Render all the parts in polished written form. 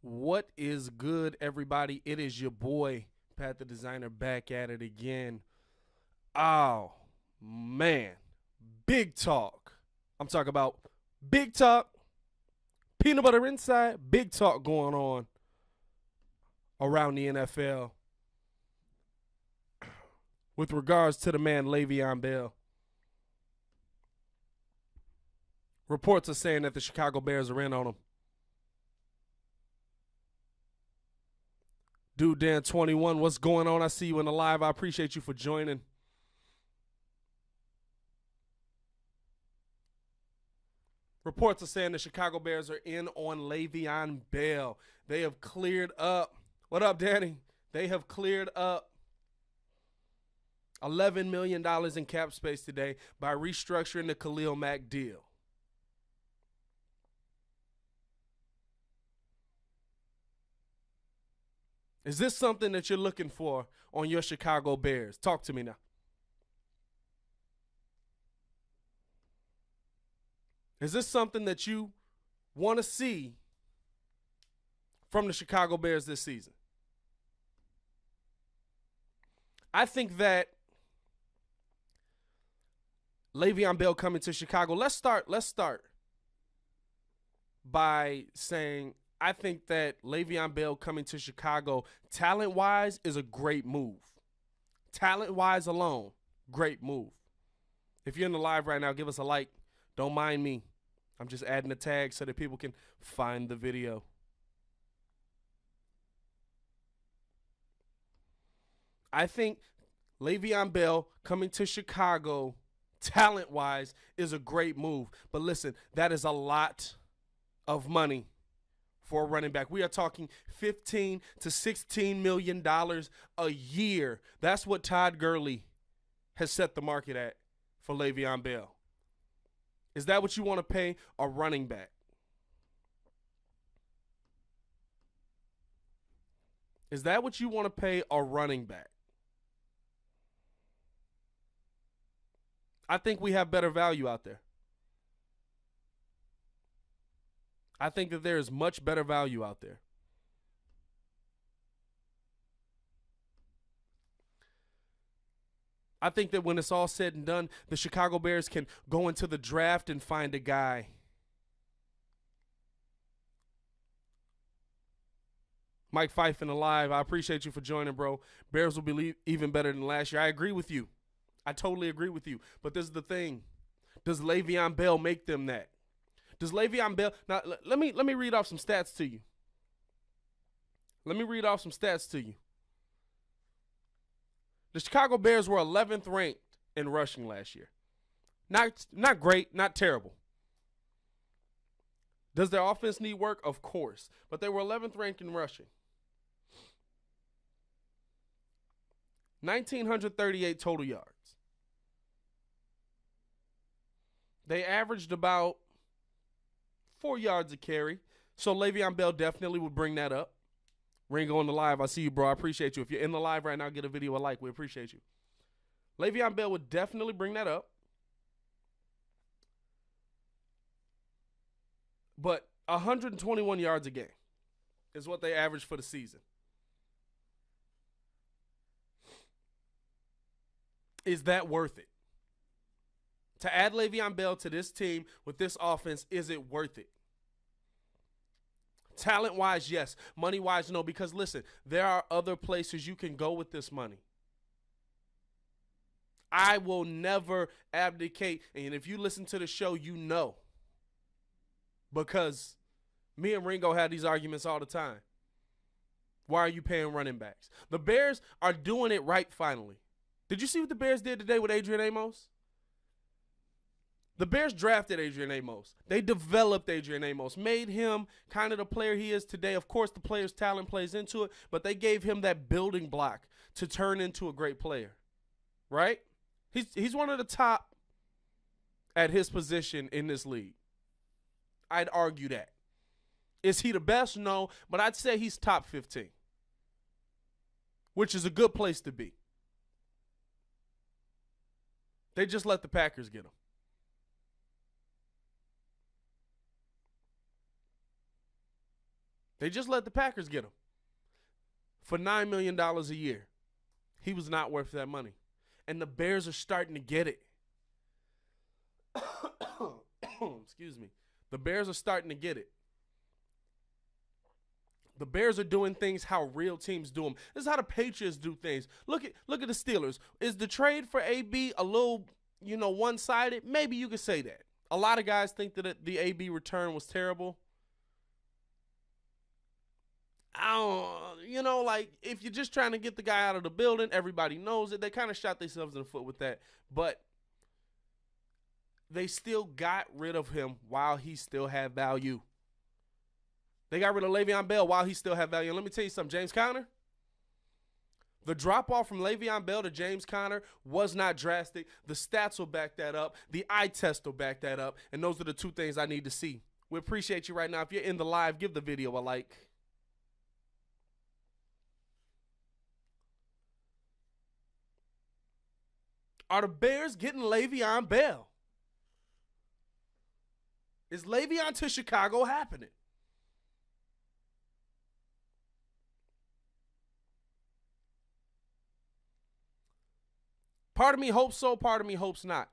What is good, everybody? It is your boy, PatTheDesigner, back at it again. Oh, man. Big talk. I'm talking about big talk, peanut butter inside, big talk going on around the NFL with regards to the man Le'Veon Bell. Reports are saying that the Chicago Bears are in on him. Dude Dan 21, what's going on? I see you in the live. I appreciate you for joining. Reports are saying the Chicago Bears are in on Le'Veon Bell. They have cleared up. What up, Danny? They have cleared up $11 million in cap space today by restructuring the Khalil Mack deal. Is this something that you're looking for on your Chicago Bears? Talk to me now. Is this something that you want to see from the Chicago Bears this season? I think that Le'Veon Bell coming to Chicago. Let's start by saying I think that Le'Veon Bell coming to Chicago, talent-wise, is a great move. Talent-wise alone, great move. If you're in the live right now, give us a like. Don't mind me. I'm just adding a tag so that people can find the video. I think Le'Veon Bell coming to Chicago, talent-wise, is a great move. But listen, that is a lot of money for a running back. We are talking $15 to $16 million a year. That's what Todd Gurley has set the market at for Le'Veon Bell. Is that what you want to pay a running back? Is that what you want to pay a running back? I think we have better value out there. I think that there is much better value out there. I think that when it's all said and done, the Chicago Bears can go into the draft and find a guy. Mike Fife in the live, I appreciate you for joining, bro. Bears will be even better than last year. I agree with you. I totally agree with you. But this is the thing. Does Le'Veon Bell make them that? Does Le'Veon Bell – now, let me read off some stats to you. The Chicago Bears were 11th ranked in rushing last year. Not great, not terrible. Does their offense need work? Of course. But they were 11th ranked in rushing. 1,938 total yards. They averaged about 4 yards a carry. So Le'Veon Bell definitely would bring that up. Ringo on the live, I see you, bro. I appreciate you. If you're in the live right now, get a video a like. We appreciate you. Le'Veon Bell would definitely bring that up. But 121 yards a game is what they averaged for the season. Is that worth it? To add Le'Veon Bell to this team with this offense, is it worth it? Talent-wise, yes. Money-wise, no. Because, listen, there are other places you can go with this money. I will never abdicate. And if you listen to the show, you know. Because me and Ringo had these arguments all the time. Why are you paying running backs? The Bears are doing it right finally. Did you see what the Bears did today with Adrian Amos? The Bears drafted Adrian Amos. They developed Adrian Amos, made him kind of the player he is today. Of course, the player's talent plays into it, but they gave him that building block to turn into a great player, right? He's one of the top at his position in this league. I'd argue that. Is he the best? No, but I'd say he's top 15, which is a good place to be. They just let the Packers get him. They just let the Packers get him for $9 million a year. He was not worth that money. And the Bears are starting to get it. Excuse me. The Bears are starting to get it. The Bears are doing things how real teams do them. This is how the Patriots do things. Look at the Steelers. Is the trade for AB a little, one-sided? Maybe you could say that. A lot of guys think that the AB return was terrible. If you're just trying to get the guy out of the building, everybody knows it. They kind of shot themselves in the foot with that. But they still got rid of him while he still had value. They got rid of Le'Veon Bell while he still had value. And let me tell you something, James Conner, the drop-off from Le'Veon Bell to James Conner was not drastic. The stats will back that up. The eye test will back that up. And those are the two things I need to see. We appreciate you right now. If you're in the live, give the video a like. Are the Bears getting Le'Veon Bell? Is Le'Veon to Chicago happening? Part of me hopes so, part of me hopes not.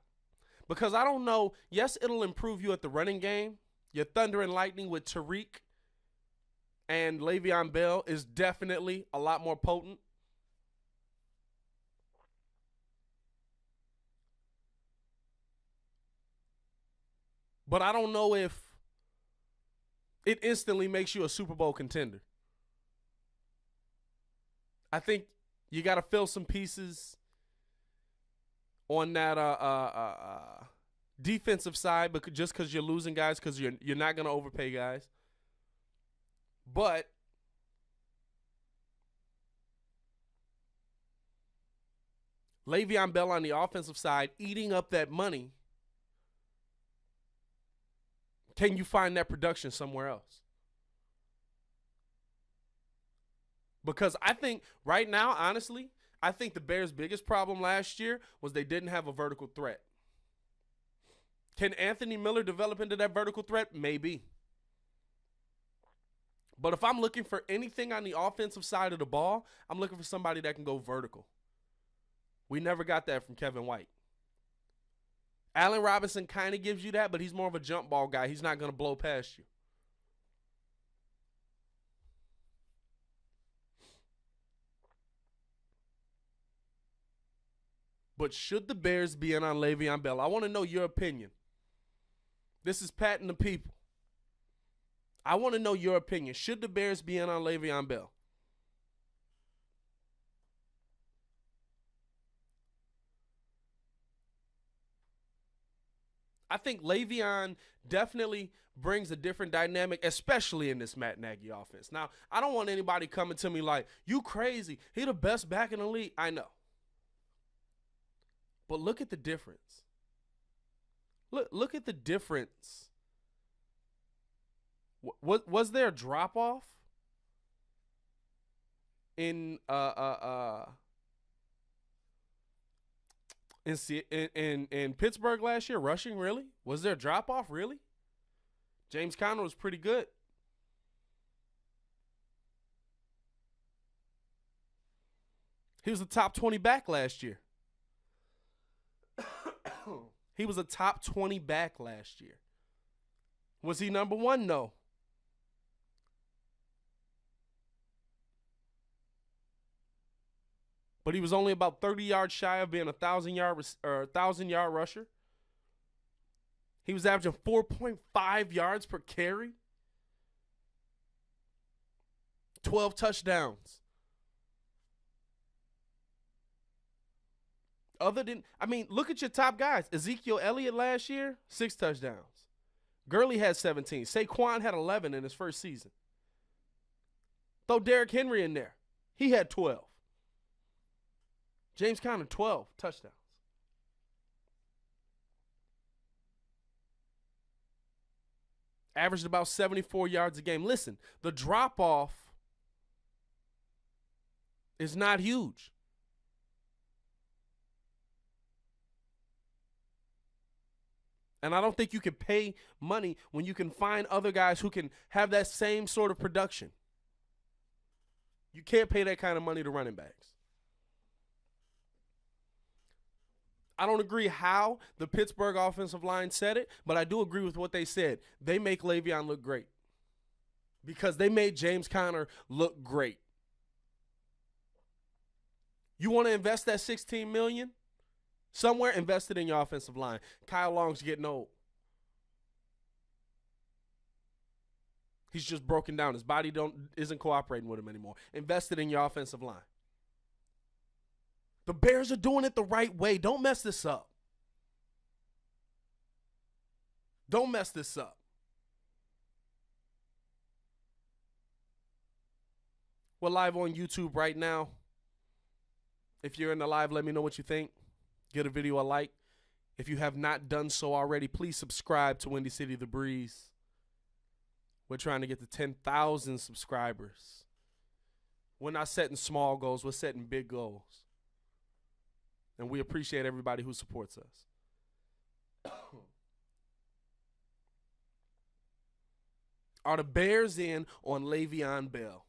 Because I don't know. Yes, it'll improve you at the running game. Your thunder and lightning with Tariq and Le'Veon Bell is definitely a lot more potent. But I don't know if it instantly makes you a Super Bowl contender. I think you got to fill some pieces on that defensive side, but just because you're losing guys, because you're not going to overpay guys. But Le'Veon Bell on the offensive side eating up that money. Can you find that production somewhere else? Because I think right now, honestly, I think the Bears' biggest problem last year was they didn't have a vertical threat. Can Anthony Miller develop into that vertical threat? Maybe. But if I'm looking for anything on the offensive side of the ball, I'm looking for somebody that can go vertical. We never got that from Kevin White. Allen Robinson kind of gives you that, but he's more of a jump ball guy. He's not going to blow past you. But should the Bears be in on Le'Veon Bell? I want to know your opinion. This is Pat and the people. I want to know your opinion. Should the Bears be in on Le'Veon Bell? I think Le'Veon definitely brings a different dynamic, especially in this Matt Nagy offense. Now, I don't want anybody coming to me like, you crazy. He the best back in the league. I know. But look at the difference. Look at the difference. Was there a drop-off in Pittsburgh last year, rushing, really? Was there a drop-off, really? James Conner was pretty good. He was a top 20 back last year. He was a top 20 back last year. Was he number one? No. But he was only about 30 yards shy of being a 1,000-yard rusher. He was averaging 4.5 yards per carry. 12 touchdowns. Look at your top guys. Ezekiel Elliott last year, 6 touchdowns. Gurley had 17. Saquon had 11 in his first season. Throw Derrick Henry in there. He had 12. James Conner, 12 touchdowns. Averaged about 74 yards a game. Listen, the drop-off is not huge. And I don't think you can pay money when you can find other guys who can have that same sort of production. You can't pay that kind of money to running backs. I don't agree how the Pittsburgh offensive line said it, but I do agree with what they said. They make Le'Veon look great because they made James Conner look great. You want to invest that $16 million? Somewhere, invest it in your offensive line. Kyle Long's getting old. He's just broken down. His body isn't cooperating with him anymore. Invest it in your offensive line. The Bears are doing it the right way. Don't mess this up. Don't mess this up. We're live on YouTube right now. If you're in the live, let me know what you think. Get a video a like. If you have not done so already, please subscribe to Windy City The Breeze. We're trying to get to 10,000 subscribers. We're not setting small goals. We're setting big goals. And we appreciate everybody who supports us. Are the Bears in on Le'Veon Bell?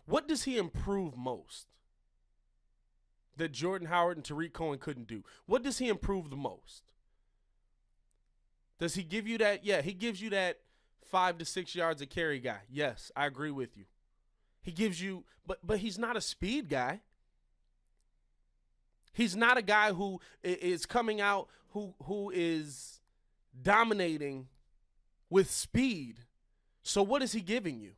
What does he improve most that Jordan Howard and Tariq Cohen couldn't do? What does he improve the most? Does he give you that? Yeah, he gives you that 5 to 6 yards a carry guy. Yes, I agree with you. He gives you, but he's not a speed guy. He's not a guy who is coming out who is dominating with speed. So what is he giving you?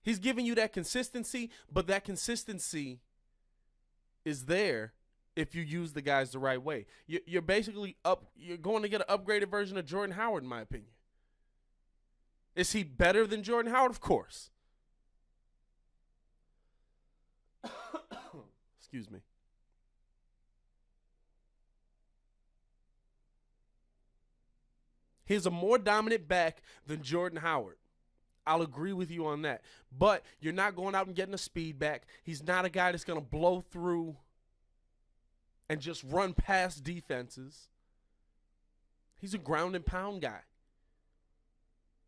He's giving you that consistency, but that consistency is there if you use the guys the right way. You're basically you're going to get an upgraded version of Jordan Howard, in my opinion. Is he better than Jordan Howard? Of course. Excuse me. He's a more dominant back than Jordan Howard. I'll agree with you on that. But you're not going out and getting a speed back. He's not a guy that's going to blow through and just run past defenses. He's a ground and pound guy.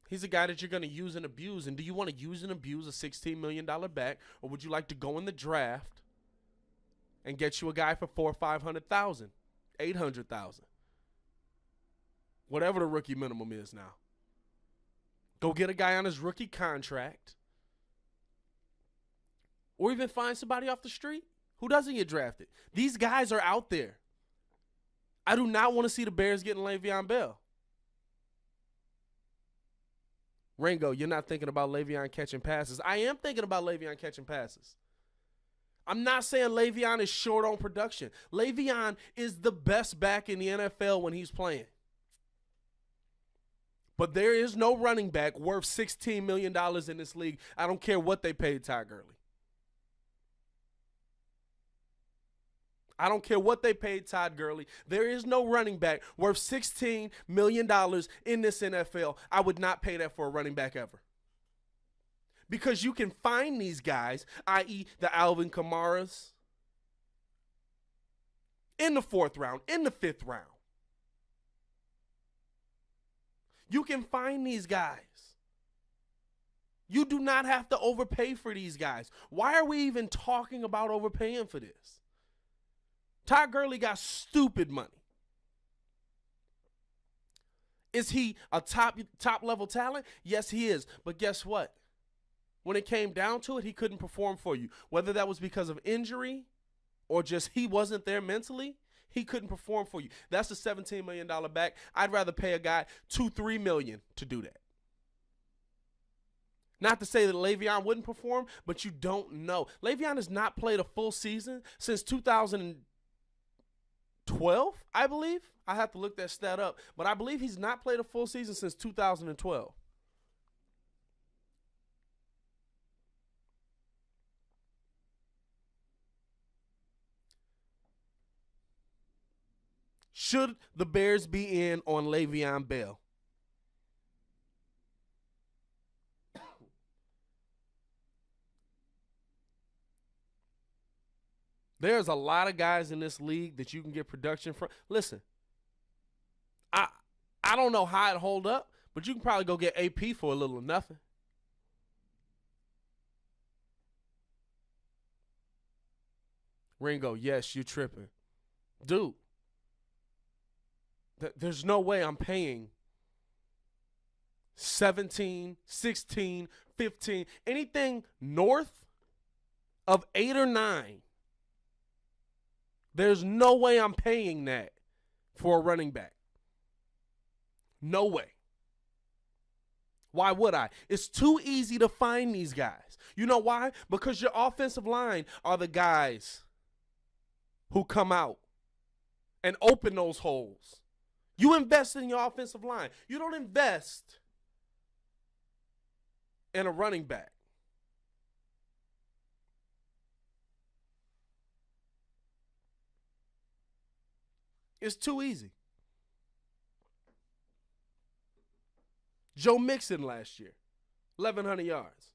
He's a guy that you're going to use and abuse. And do you want to use and abuse a $16 million back, or would you like to go in the draft and get you a guy for $400,000 or $500,000, $800,000, whatever the rookie minimum is now? Go get a guy on his rookie contract, or even find somebody off the street who doesn't get drafted. These guys are out there. I do not want to see the Bears getting Le'Veon Bell. Ringo, you're not thinking about Le'Veon catching passes. I am thinking about Le'Veon catching passes. I'm not saying Le'Veon is short on production. Le'Veon is the best back in the NFL when he's playing. But there is no running back worth $16 million in this league. I don't care what they paid Todd Gurley. I don't care what they paid Todd Gurley. There is no running back worth $16 million in this NFL. I would not pay that for a running back ever. Because you can find these guys, i.e. the Alvin Kamaras, in the 4th round, in the 5th round. You can find these guys. You do not have to overpay for these guys. Why are we even talking about overpaying for this? Todd Gurley got stupid money. Is he a top level talent? Yes, he is. But guess what? When it came down to it, he couldn't perform for you. Whether that was because of injury or just he wasn't there mentally, he couldn't perform for you. That's a $17 million back. I'd rather pay a guy $2-3 million to do that. Not to say that Le'Veon wouldn't perform, but you don't know. Le'Veon has not played a full season since 2012, I believe. I have to look that stat up. But I believe he's not played a full season since 2012. Should the Bears be in on Le'Veon Bell? There's a lot of guys in this league that you can get production from. Listen, I don't know how it hold up, but you can probably go get AP for a little or nothing. Ringo, yes, you're tripping. Dude, there's no way I'm paying 17, 16, 15, anything north of 8 or 9. There's no way I'm paying that for a running back. No way. Why would I? It's too easy to find these guys. You know why? Because your offensive line are the guys who come out and open those holes. You invest in your offensive line. You don't invest in a running back. It's too easy. Joe Mixon last year, 1,100 yards.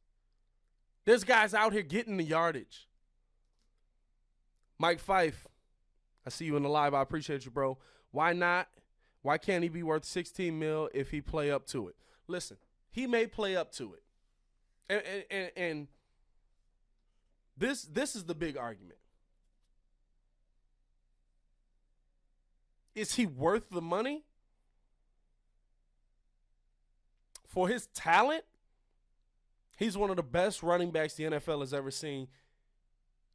There's guys out here getting the yardage. Mike Fife, I see you in the live. I appreciate you, bro. Why not? Why can't he be worth 16 mil if he play up to it? Listen, he may play up to it. And this is the big argument. Is he worth the money? For his talent, he's one of the best running backs the NFL has ever seen.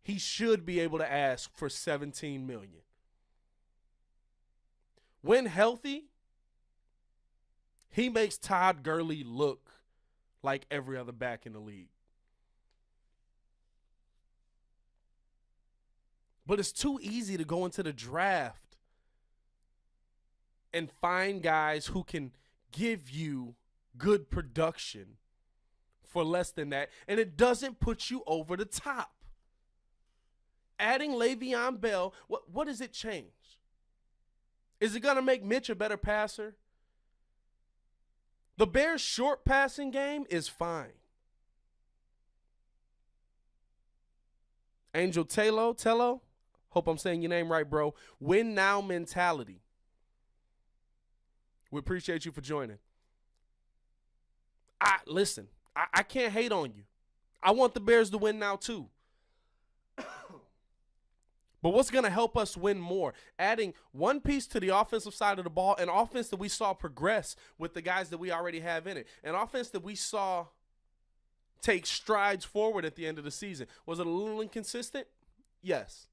He should be able to ask for $17 million. When healthy, he makes Todd Gurley look like every other back in the league. But it's too easy to go into the draft and find guys who can give you good production for less than that, and it doesn't put you over the top. Adding Le'Veon Bell, what does it change? Is it going to make Mitch a better passer? The Bears' short passing game is fine. Angel Tello, hope I'm saying your name right, bro. Win now mentality. We appreciate you for joining. Listen, I can't hate on you. I want the Bears to win now too. But what's going to help us win more? Adding one piece to the offensive side of the ball, an offense that we saw progress with the guys that we already have in it. An offense that we saw take strides forward at the end of the season. Was it a little inconsistent? Yes.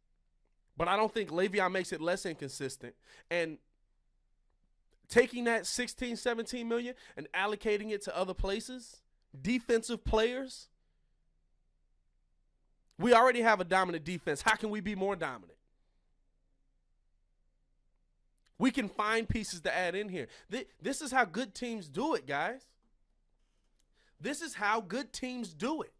But I don't think Le'Veon makes it less inconsistent. And taking that 16, 17 million and allocating it to other places, defensive players. We already have a dominant defense. How can we be more dominant? We can find pieces to add in here. This is how good teams do it, guys. This is how good teams do it.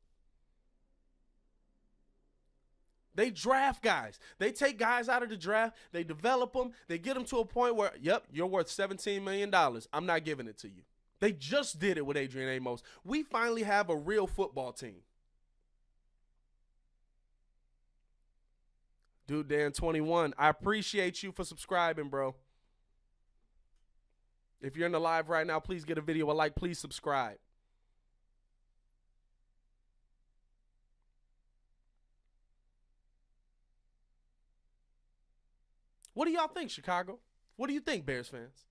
They draft guys. They take guys out of the draft. They develop them. They get them to a point where, yep, you're worth $17 million. I'm not giving it to you. They just did it with Adrian Amos. We finally have a real football team. Dude, Dan 21, I appreciate you for subscribing, bro. If you're in the live right now, please get a video a like. Please subscribe. What do y'all think, Chicago? What do you think, Bears fans?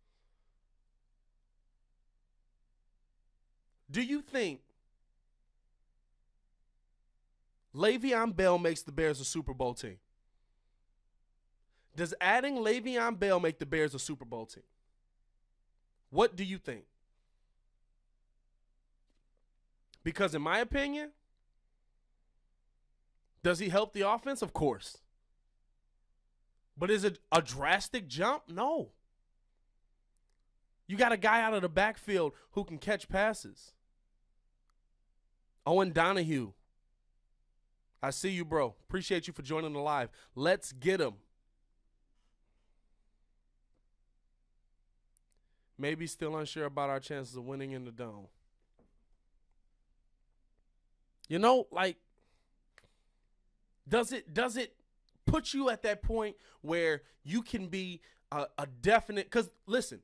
Do you think Le'Veon Bell makes the Bears a Super Bowl team? Does adding Le'Veon Bell make the Bears a Super Bowl team? What do you think? Because in my opinion, does he help the offense? Of course. But is it a drastic jump? No. You got a guy out of the backfield who can catch passes. Owen Donahue. I see you, bro. Appreciate you for joining the live. Let's get him. Maybe still unsure about our chances of winning in the Dome. You know, like, does it put you at that point where you can be a definite – because, listen,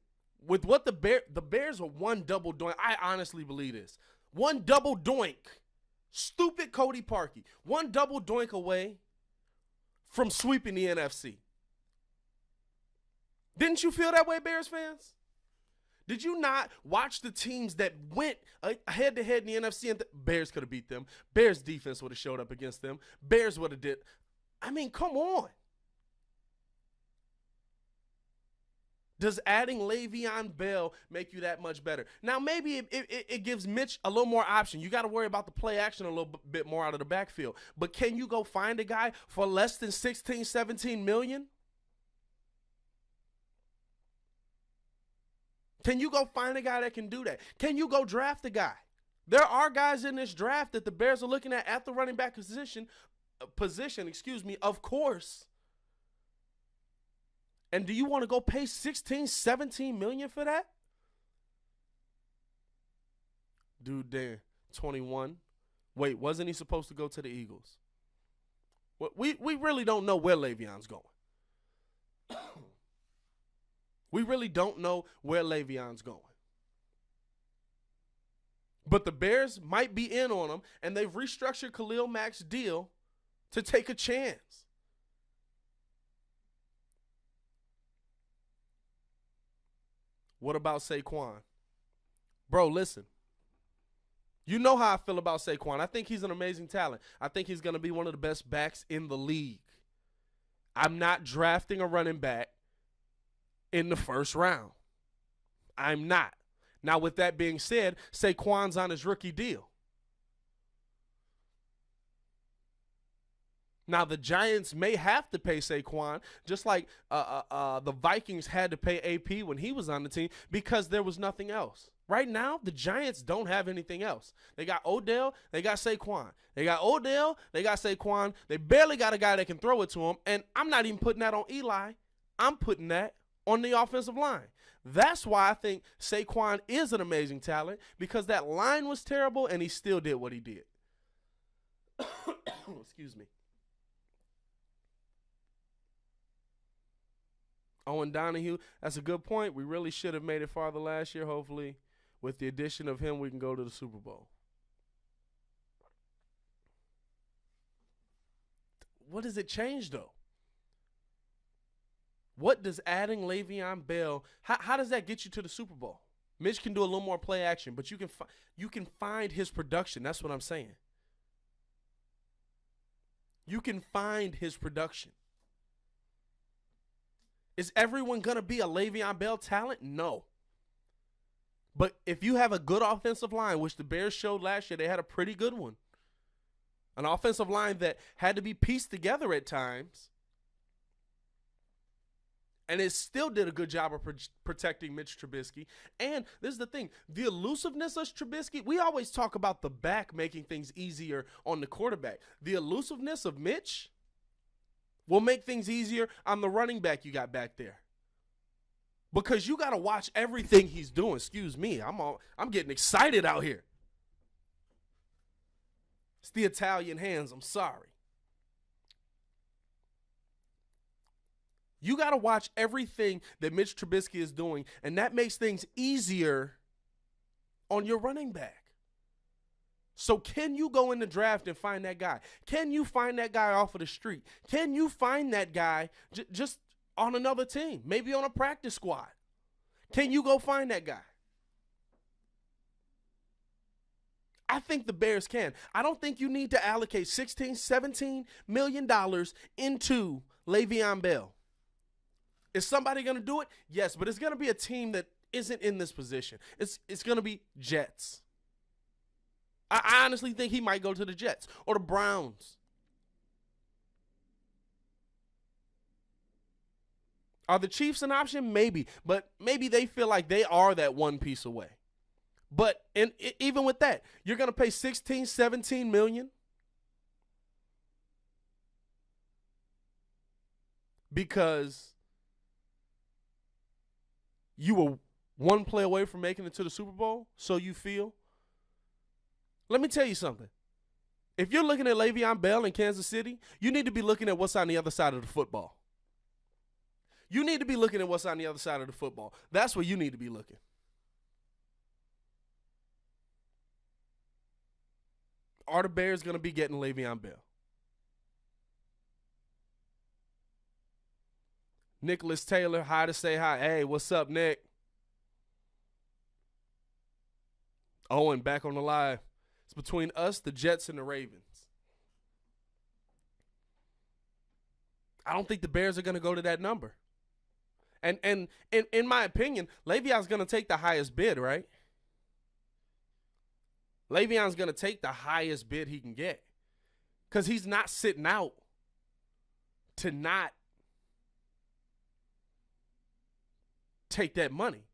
With what the Bears are one double doink. I honestly believe this. One double doink. Stupid Cody Parkey. One double doink away from sweeping the NFC. Didn't you feel that way, Bears fans? Did you not watch the teams that went head-to-head in the NFC and Bears could have beat them? Bears defense would have showed up against them. Bears would have did. I mean, come on. Does adding Le'Veon Bell make you that much better? Now, maybe it gives Mitch a little more option. You got to worry about the play action a little bit more out of the backfield. But can you go find a guy for less than 16, 17 million? Can you go find a guy that can do that? Can you go draft a guy? There are guys in this draft that the Bears are looking at the running back position, of course. And do you want to go pay 16, 17 million for that? Dude, there, 21. Wait, wasn't he supposed to go to the Eagles? Well, we really don't know where Le'Veon's going. We really don't know where Le'Veon's going. But the Bears might be in on him, and they've restructured Khalil Mack's deal to take a chance. What about Saquon? Bro, listen. You know how I feel about Saquon. I think he's an amazing talent. I think he's going to be one of the best backs in the league. I'm not drafting a running back in the first round. I'm not. Now, with that being said, Saquon's on his rookie deal. Now, the Giants may have to pay Saquon, just like the Vikings had to pay AP when he was on the team, because there was nothing else. Right now, the Giants don't have anything else. They got Odell, they got Saquon. They got Odell, they got Saquon. They barely got a guy that can throw it to him, and I'm not even putting that on Eli. I'm putting that on the offensive line. That's why I think Saquon is an amazing talent, because that line was terrible, and he still did what he did. Excuse me. Owen Donahue, that's a good point. We really should have made it farther last year. Hopefully, with the addition of him, we can go to the Super Bowl. What does it change, though? What does adding Le'Veon Bell, how does that get you to the Super Bowl? Mitch can do a little more play action, but you can find his production. That's what I'm saying. You can find his production. Is everyone going to be a Le'Veon Bell talent? No. But if you have a good offensive line, which the Bears showed last year, they had a pretty good one. An offensive line that had to be pieced together at times. And it still did a good job of protecting Mitch Trubisky. And this is the thing. The elusiveness of Trubisky, we always talk about the back making things easier on the quarterback. The elusiveness of Mitch will make things easier on the running back you got back there. Because you got to watch everything he's doing. Excuse me. I'm getting excited out here. It's the Italian hands. I'm sorry. You got to watch everything that Mitch Trubisky is doing, and that makes things easier on your running back. So can you go in the draft and find that guy? Can you find that guy off of the street? Can you find that guy just on another team, maybe on a practice squad? Can you go find that guy? I think the Bears can. I don't think you need to allocate $16, $17 million into Le'Veon Bell. Is somebody going to do it? Yes, but it's going to be a team that isn't in this position. It's going to be Jets. I honestly think he might go to the Jets or the Browns. Are the Chiefs an option? Maybe, but maybe they feel like they are that one piece away. But even with that, you're going to pay $16, $17 million because you were one play away from making it to the Super Bowl, so you feel. Let me tell you something. If you're looking at Le'Veon Bell in Kansas City, you need to be looking at what's on the other side of the football. You need to be looking at what's on the other side of the football. That's where you need to be looking. Are the Bears going to be getting Le'Veon Bell? Nicholas Taylor, hi to say hi. Hey, what's up, Nick? Owen, back on the live. It's between us, the Jets, and the Ravens. I don't think the Bears are going to go to that number. And in my opinion, Le'Veon's going to take the highest bid, right? Le'Veon's going to take the highest bid he can get. Because he's not sitting out to not take that money.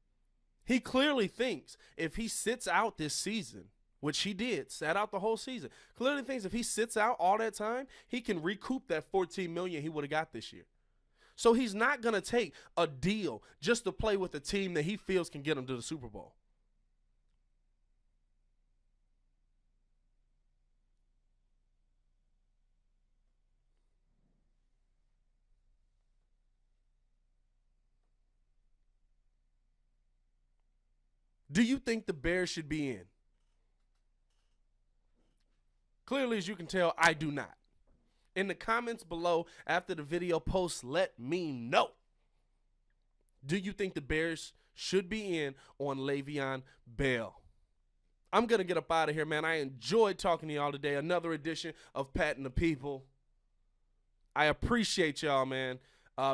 He clearly thinks if he sits out this season, which he did, sat out the whole season, clearly thinks if he sits out all that time, he can recoup that $14 million he would have got this year. So he's not going to take a deal just to play with a team that he feels can get him to the Super Bowl. Do you think the Bears should be in? Clearly, as you can tell, I do not. In the comments below after the video post, let me know. Do you think the Bears should be in on Le'Veon Bell? I'm going to get up out of here, man. I enjoyed talking to y'all today. Another edition of Pat and the People. I appreciate y'all, man.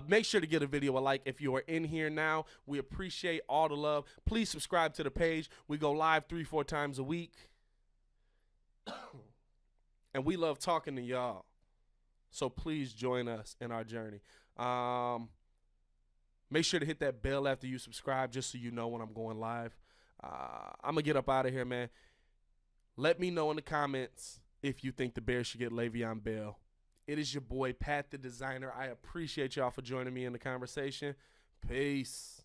Make sure to give the video a like if you are in here now. We appreciate all the love. Please subscribe to the page. We go live 3-4 times a week. And we love talking to y'all. So please join us in our journey. Make sure to hit that bell after you subscribe just so you know when I'm going live. I'm going to get up out of here, man. Let me know in the comments if you think the Bears should get Le'Veon Bell. It is your boy, Pat the Designer. I appreciate y'all for joining me in the conversation. Peace.